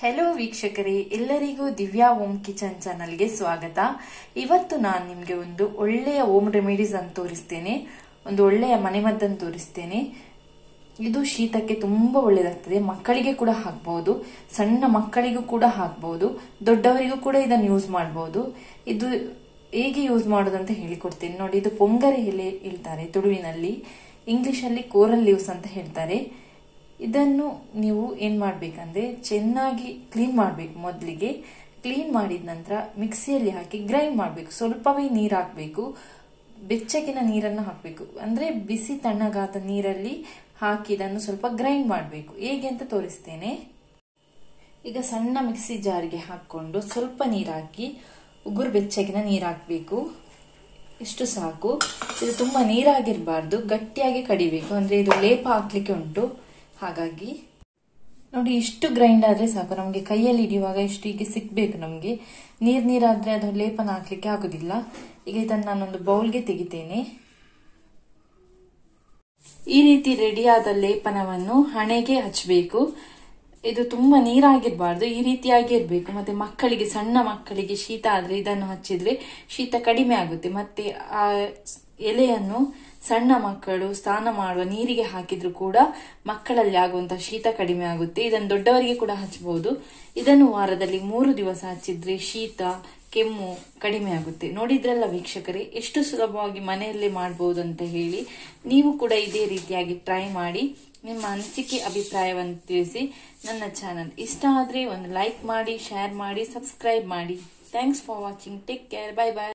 Hello ವೀಕ್ಷಕರೇ, ಎಲ್ಲರಿಗೂ Divya home kitchen ಚಾನಲ್ಗೆ ಸ್ವಾಗತ. ಇವತ್ತು ನಾನು ನಿಮಗೆ ಒಂದು ಒಳ್ಳೆಯ ಹೋಮ್ ರೆಮಿಡೀಸ್ ಅಂತ ತೋರಿಸ್ತೇನೆ. ಒಂದು ಒಳ್ಳೆಯ ಮನೆಮದ್ದನ್ನು ತೋರಿಸ್ತೇನೆ. ಇದು ಶೀತಕ್ಕೆ ತುಂಬಾ ಒಳ್ಳೆಯದಾಗ್ತದೆ. ಮಕ್ಕಳಿಗೆ ಕೂಡ ಹಾಕಬಹುದು, ಸಣ್ಣ ಮಕ್ಕಳಿಗೂ ಕೂಡ ಹಾಕಬಹುದು, ದೊಡ್ಡವರಿಗೂ ಕೂಡ ಇದನ್ನು ಯೂಸ್ ಮಾಡಬಹುದು. ಇದು ಹೇಗೆ ಯೂಸ್ ಮಾಡೋದಂತ ಹೇಳಿಕೊಡ್ತೇನೆ ನೋಡಿ. ಇದು ಪೊಂಗರೆ ಎಲೆ ಹೇಳ್ತಾರೆ ತುಳುವಿನಲ್ಲಿ, ಇಂಗ್ಲಿಷ್ ಅಲ್ಲಿ ಕೋರಲ್ ಲೀವ್ಸ್ ಅಂತ ಹೇಳ್ತಾರೆ. ಇದನ್ನು ನೀವು ಏನ್ ಮಾಡ್ಬೇಕಂದ್ರೆ ಚೆನ್ನಾಗಿ ಕ್ಲೀನ್ ಮಾಡಬೇಕು. ಮೊದಲಿಗೆ ಕ್ಲೀನ್ ಮಾಡಿದ ನಂತರ ಮಿಕ್ಸಿಯಲ್ಲಿ ಹಾಕಿ ಗ್ರೈಂಡ್ ಮಾಡಬೇಕು. ಸ್ವಲ್ಪವೇ ನೀರು ಹಾಕಬೇಕು, ಬೆಚ್ಚಗಿನ ನೀರನ್ನು ಹಾಕಬೇಕು. ಅಂದ್ರೆ ಬಿಸಿ ತಣ್ಣಗಾದ ನೀರಲ್ಲಿ ಹಾಕಿ ಇದನ್ನು ಸ್ವಲ್ಪ ಗ್ರೈಂಡ್ ಮಾಡಬೇಕು. ಹೇಗೆ ಅಂತ ತೋರಿಸ್ತೇನೆ. ಈಗ ಸಣ್ಣ ಮಿಕ್ಸಿ ಜಾರ್ಗೆ ಹಾಕೊಂಡು ಸ್ವಲ್ಪ ನೀರು ಹಾಕಿ ಉಗುರು ಬೆಚ್ಚಗಿನ ನೀರು ಹಾಕಬೇಕು. ಇಷ್ಟು ಸಾಕು. ಇದು ತುಂಬಾ ನೀರಾಗಿರ್ಬಾರ್ದು, ಗಟ್ಟಿಯಾಗಿ ಕಡಿಬೇಕು. ಅಂದ್ರೆ ಇದು ಲೇಪ ಹಾಕ್ಲಿಕ್ಕೆ ಉಂಟು, ಹಾಗಾಗಿ ನೋಡಿ ಇಷ್ಟು ಗ್ರೈಂಡ್ ಆದ್ರೆ ಸಾಕು. ನಮ್ಗೆ ಕೈಯಲ್ಲಿ ಹಿಡಿಯುವಾಗ ಇಷ್ಟು ಹೀಗೆ ಸಿಕ್ಬೇಕು. ನಮ್ಗೆ ನೀರಾದ್ರೆ ಅದು ಲೇಪನ ಹಾಕ್ಲಿಕ್ಕೆ ಆಗುದಿಲ್ಲ. ಈಗ ಇದನ್ನು ನಾನೊಂದು ಬೌಲ್ಗೆ ತೆಗಿತೇನೆ. ಈ ರೀತಿ ರೆಡಿಯಾದ ಲೇಪನವನ್ನು ಹಣೆಗೆ ಹಚ್ಚಬೇಕು. ಇದು ತುಂಬಾ ನೀರಾಗಿರ್ಬಾರ್ದು, ಈ ರೀತಿಯಾಗಿ ಇರ್ಬೇಕು. ಮತ್ತೆ ಮಕ್ಕಳಿಗೆ, ಸಣ್ಣ ಮಕ್ಕಳಿಗೆ ಶೀತ ಆದ್ರೆ ಇದನ್ನು ಹಚ್ಚಿದ್ರೆ ಶೀತ ಕಡಿಮೆ ಆಗುತ್ತೆ. ಮತ್ತೆ ಆ ಎಲೆಯನ್ನು ಸಣ್ಣ ಮಕ್ಕಳು ಸ್ನಾನ ಮಾಡುವ ನೀರಿಗೆ ಹಾಕಿದ್ರು ಕೂಡ ಮಕ್ಕಳಲ್ಲಿ ಆಗುವಂತಹ ಶೀತ ಕಡಿಮೆ ಆಗುತ್ತೆ. ಇದನ್ನು ದೊಡ್ಡವರಿಗೆ ಕೂಡ ಹಚ್ಚಬಹುದು. ಇದನ್ನು ವಾರದಲ್ಲಿ 3 ದಿವಸ ಹಚ್ಚಿದ್ರೆ ಶೀತ, ಕೆಮ್ಮು ಕಡಿಮೆ ಆಗುತ್ತೆ. ನೋಡಿದ್ರಲ್ಲ ವೀಕ್ಷಕರೇ, ಎಷ್ಟು ಸುಲಭವಾಗಿ ಮನೆಯಲ್ಲೇ ಮಾಡಬಹುದು ಅಂತ ಹೇಳಿ. ನೀವು ಕೂಡ ಇದೇ ರೀತಿಯಾಗಿ ಟ್ರೈ ಮಾಡಿ ನಿಮ್ಮ ಅನಿಸಿಕೆ, ಅಭಿಪ್ರಾಯವನ್ನು ತಿಳಿಸಿ. ನನ್ನ ಚಾನಲ್ ಇಷ್ಟ ಆದ್ರೆ ಒಂದು ಲೈಕ್ ಮಾಡಿ, ಶೇರ್ ಮಾಡಿ, ಸಬ್ಸ್ಕ್ರೈಬ್ ಮಾಡಿ. Thanks for watching. Take care. Bye bye.